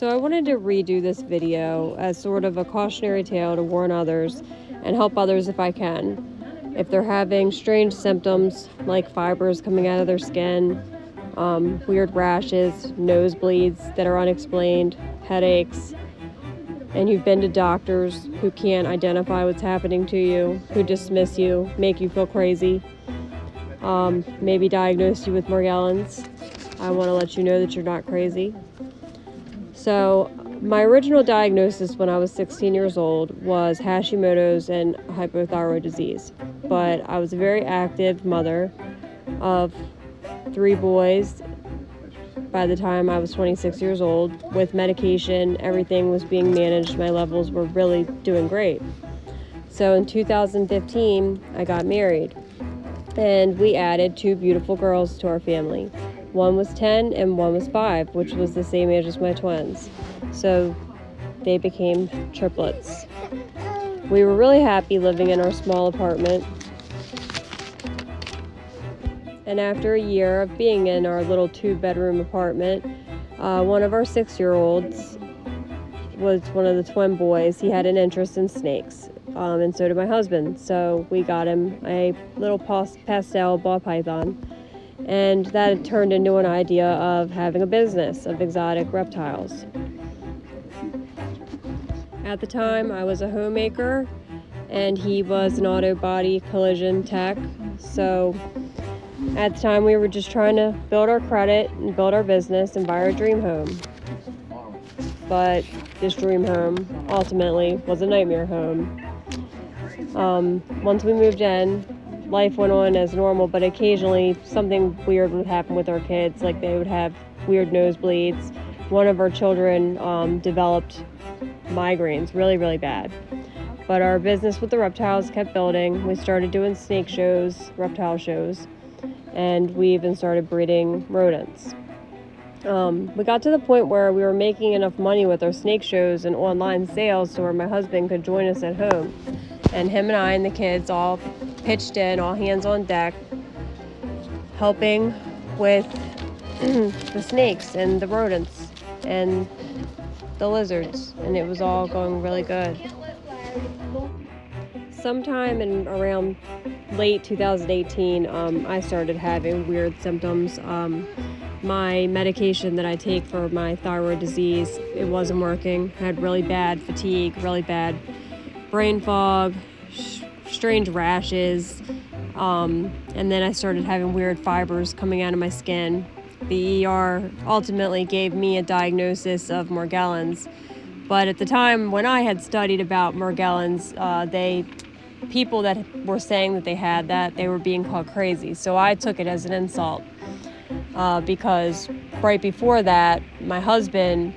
So I wanted to redo this video as sort of a cautionary tale to warn others and help others if I can. If they're having strange symptoms like fibers coming out of their skin, weird rashes, nosebleeds that are unexplained, headaches, and you've been to doctors who can't identify what's happening to you, who dismiss you, make you feel crazy, maybe diagnose you with Morgellons, I want to let you know that you're not crazy. So my original diagnosis when I was 16 years old was Hashimoto's and hypothyroid disease. But I was a very active mother of 3 boys by the time I was 26 years old. With medication, everything was being managed. My levels were really doing great. So in 2015, I got married. And we added 2 beautiful girls to our family. One was 10 and one was 5, which was the same age as my twins. So they became triplets. We were really happy living in our small apartment. And after a year of being in our little 2-bedroom apartment, one of our 6-year-olds was one of the twin boys. He had an interest in snakes, and so did my husband. So we got him a little pastel ball python. And that turned into an idea of having a business of exotic reptiles. At the time, I was a homemaker, and he was an auto body collision tech. So at the time, we were just trying to build our credit and build our business and buy our dream home. But this dream home ultimately was a nightmare home. Once we moved in, life went on as normal, but occasionally something weird would happen with our kids, like they would have weird nosebleeds. One of our children developed migraines really, really bad. But our business with the reptiles kept building. We started doing snake shows, reptile shows, and we even started breeding rodents. We got to the point where we were making enough money with our snake shows and online sales to where my husband could join us at home. And him and I and the kids all pitched in, all hands on deck, helping with the snakes and the rodents and the lizards, and it was all going really good. Sometime in around late 2018, I started having weird symptoms. My medication that I take for my thyroid disease, it wasn't working. I had really bad fatigue, really bad brain fog, strange rashes, and then I started having weird fibers coming out of my skin. The ER ultimately gave me a diagnosis of Morgellons, but at the time when I had studied about Morgellons, people that were saying that they had that, they were being called crazy. So I took it as an insult, because right before that, my husband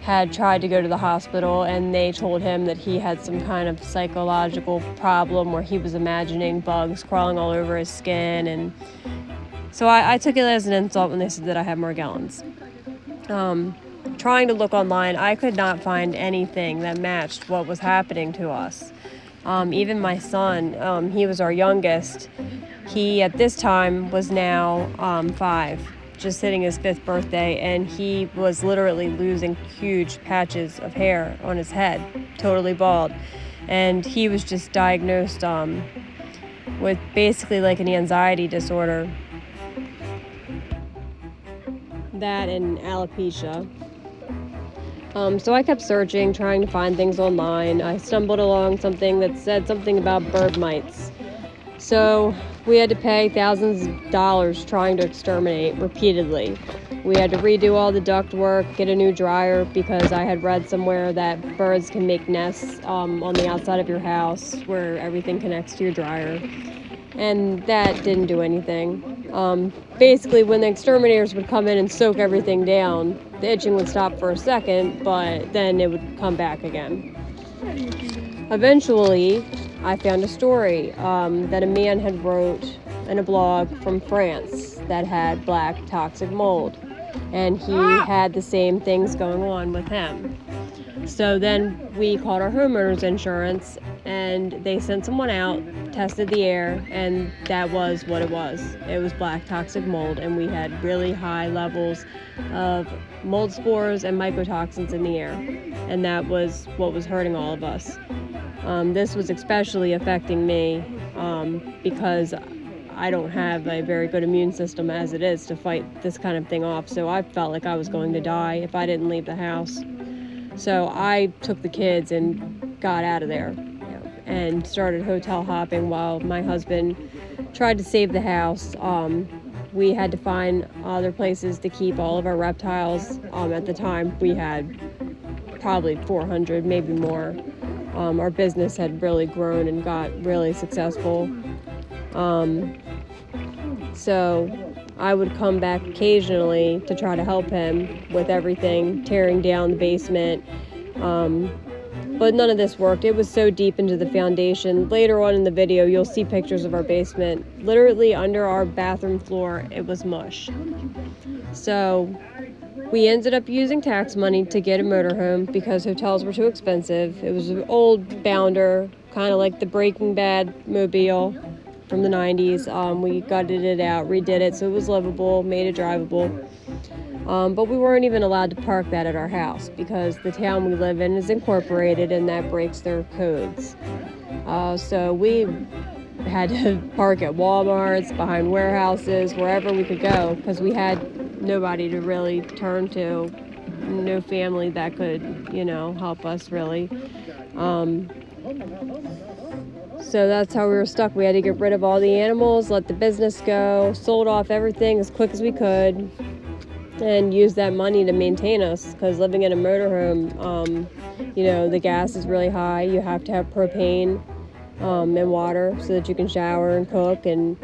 had tried to go to the hospital, and they told him that he had some kind of psychological problem where he was imagining bugs crawling all over his skin. And so I took it as an insult when they said that I had Morgellons. Trying to look online, I could not find anything that matched what was happening to us. Even my son, he was our youngest. He, at this time, was now 5. Just hitting his 5th birthday, and he was literally losing huge patches of hair on his head, totally bald. And he was just diagnosed with basically like an anxiety disorder. That and alopecia. So I kept searching, trying to find things online. I stumbled along something that said something about bird mites. So we had to pay thousands of dollars trying to exterminate repeatedly. We had to redo all the duct work, get a new dryer, because I had read somewhere that birds can make nests on the outside of your house where everything connects to your dryer. And that didn't do anything. Basically, when the exterminators would come in and soak everything down, the itching would stop for a second, but then it would come back again. Eventually, I found a story that a man had wrote in a blog from France that had black toxic mold. and he had the same things going on with him. So then we called our homeowners insurance, and they sent someone out, tested the air, and that was what it was. It was black toxic mold, and we had really high levels of mold spores and mycotoxins in the air, and that was what was hurting all of us. This was especially affecting me because I don't have a very good immune system as it is to fight this kind of thing off, so I felt like I was going to die if I didn't leave the house. So I took the kids and got out of there, and started hotel hopping while my husband tried to save the house. We had to find other places to keep all of our reptiles. At the time, we had probably 400, maybe more. Our business had really grown and got really successful. So I would come back occasionally to try to help him with everything, tearing down the basement. But none of this worked. It was so deep into the foundation. Later on in the video, you'll see pictures of our basement. Literally under our bathroom floor, it was mush. So we ended up using tax money to get a motorhome because hotels were too expensive. It was an old bounder, kind of like the Breaking Bad mobile from the 90s. We gutted it out, redid it so it was livable, made it drivable. But we weren't even allowed to park that at our house because the town we live in is incorporated and that breaks their codes. So we had to park at Walmarts, behind warehouses, wherever we could go because we had nobody to really turn to, no family that could, help us really. So that's how we were stuck. We had to get rid of all the animals, let the business go, sold off everything as quick as we could, and use that money to maintain us, because living in a motorhome, the gas is really high. You have to have propane and water so that you can shower and cook and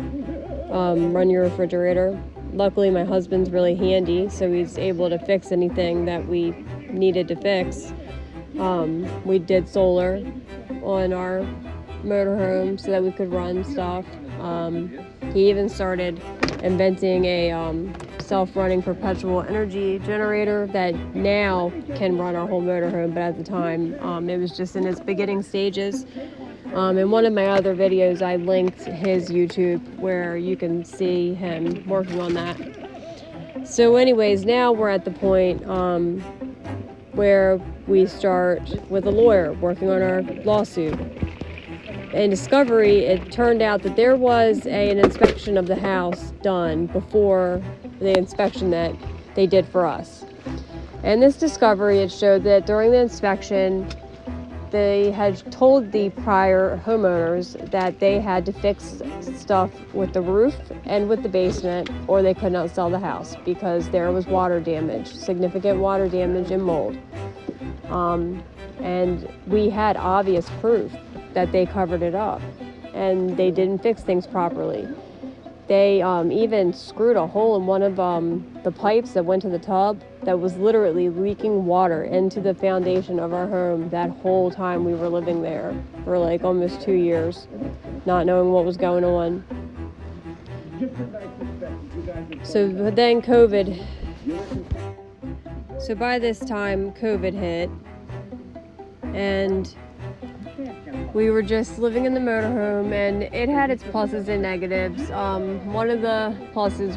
run your refrigerator. Luckily, my husband's really handy, so he's able to fix anything that we needed to fix. We did solar on our motorhome so that we could run stuff. He even started inventing a self-running perpetual energy generator that now can run our whole motorhome, but at the time it was just in its beginning stages. In one of my other videos I linked his YouTube where you can see him working on that. So anyways, now we're at the point where we start with a lawyer working on our lawsuit. In discovery, it turned out that there was an inspection of the house done before the inspection that they did for us. And this discovery, it showed that during the inspection, they had told the prior homeowners that they had to fix stuff with the roof and with the basement, or they could not sell the house because there was water damage, significant water damage and mold. And we had obvious proof that they covered it up and they didn't fix things properly. They even screwed a hole in one of the pipes that went to the tub that was literally leaking water into the foundation of our home that whole time we were living there for like almost 2 years, not knowing what was going on. So then COVID. So by this time, COVID hit, and we were just living in the motorhome, and it had its pluses and negatives. One of the pluses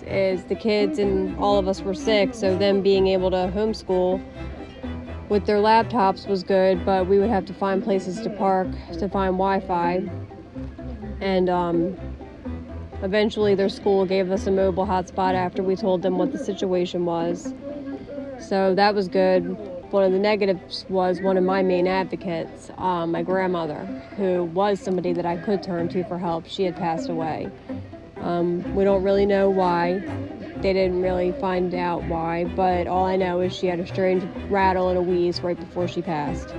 is the kids and all of us were sick, so them being able to homeschool with their laptops was good, but we would have to find places to park to find Wi-Fi. And eventually their school gave us a mobile hotspot after we told them what the situation was. So that was good. One of the negatives was one of my main advocates, my grandmother, who was somebody that I could turn to for help. She had passed away. We don't really know why. They didn't really find out why, but all I know is she had a strange rattle and a wheeze right before she passed.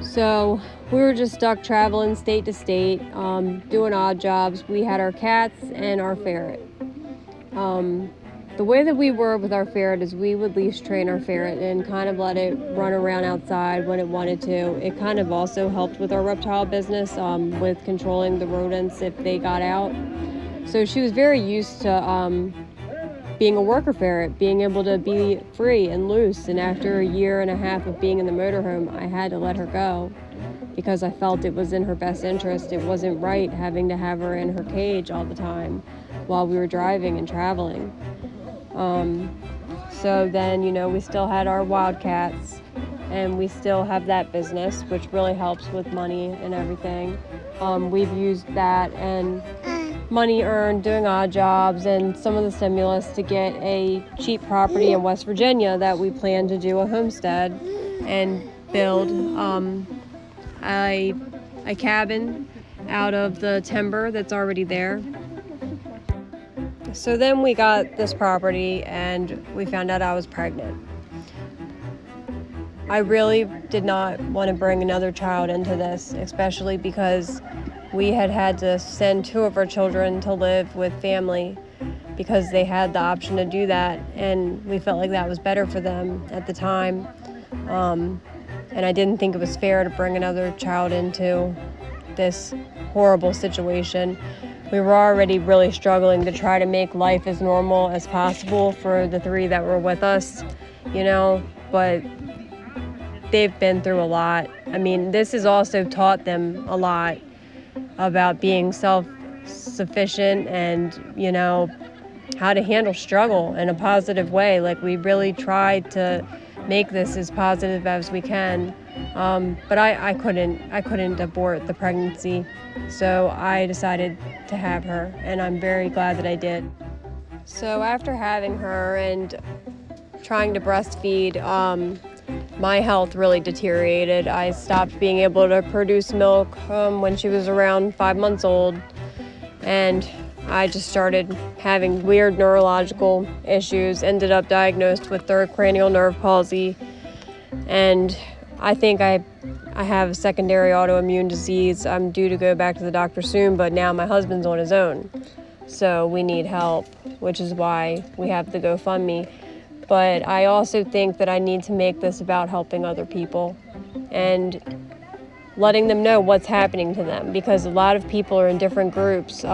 So we were just stuck traveling state to state, doing odd jobs. We had our cats and our ferret. The way that we were with our ferret is we would leash train our ferret and kind of let it run around outside when it wanted to. It kind of also helped with our reptile business with controlling the rodents if they got out. So she was very used to being a worker ferret, being able to be free and loose. And after a year and a half of being in the motorhome, I had to let her go because I felt it was in her best interest. It wasn't right having to have her in her cage all the time while we were driving and traveling. So then, we still had our wildcats, and we still have that business, which really helps with money and everything. We've used that and money earned doing odd jobs and some of the stimulus to get a cheap property in West Virginia that we plan to do a homestead and build a cabin out of the timber that's already there. So then we got this property and we found out I was pregnant. I really did not want to bring another child into this, especially because we had to send 2 of our children to live with family because they had the option to do that, and we felt like that was better for them at the time. And I didn't think it was fair to bring another child into this horrible situation. We were already really struggling to try to make life as normal as possible for the 3 that were with us, but they've been through a lot. I mean, this has also taught them a lot about being self-sufficient and, how to handle struggle in a positive way. Like, we really tried to make this as positive as we can. But I couldn't abort the pregnancy. So I decided to have her, and I'm very glad that I did. So after having her and trying to breastfeed, my health really deteriorated. I stopped being able to produce milk when she was around 5 months old, and I just started having weird neurological issues, ended up diagnosed with 3rd cranial nerve palsy, and I think I have a secondary autoimmune disease. I'm due to go back to the doctor soon, but now my husband's on his own, so we need help, which is why we have the GoFundMe. But I also think that I need to make this about helping other people and letting them know what's happening to them, because a lot of people are in different groups,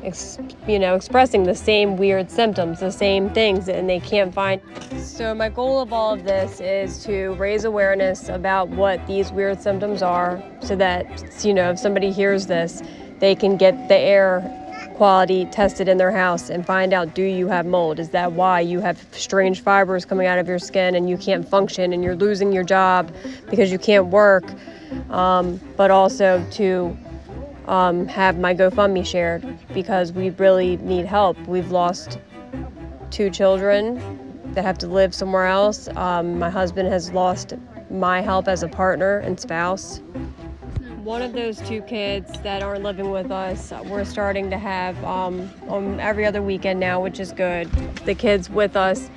expressing the same weird symptoms, the same things, and they can't find. So my goal of all of this is to raise awareness about what these weird symptoms are, so that, if somebody hears this, they can get the air quality tested in their house and find out, do you have mold? Is that why you have strange fibers coming out of your skin and you can't function and you're losing your job because you can't work? But also to have my GoFundMe shared, because we really need help. We've lost 2 children that have to live somewhere else. My husband has lost my help as a partner and spouse. One of those 2 kids that aren't living with us, we're starting to have on every other weekend now, which is good. The kids with us,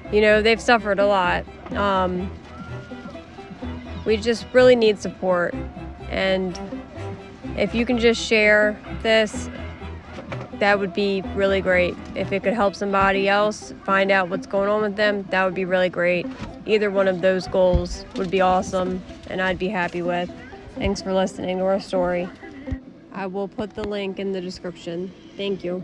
they've suffered a lot. We just really need support. And if you can just share this, that would be really great. If it could help somebody else find out what's going on with them, that would be really great. Either one of those goals would be awesome, and I'd be happy with. Thanks for listening to our story. I will put the link in the description. Thank you.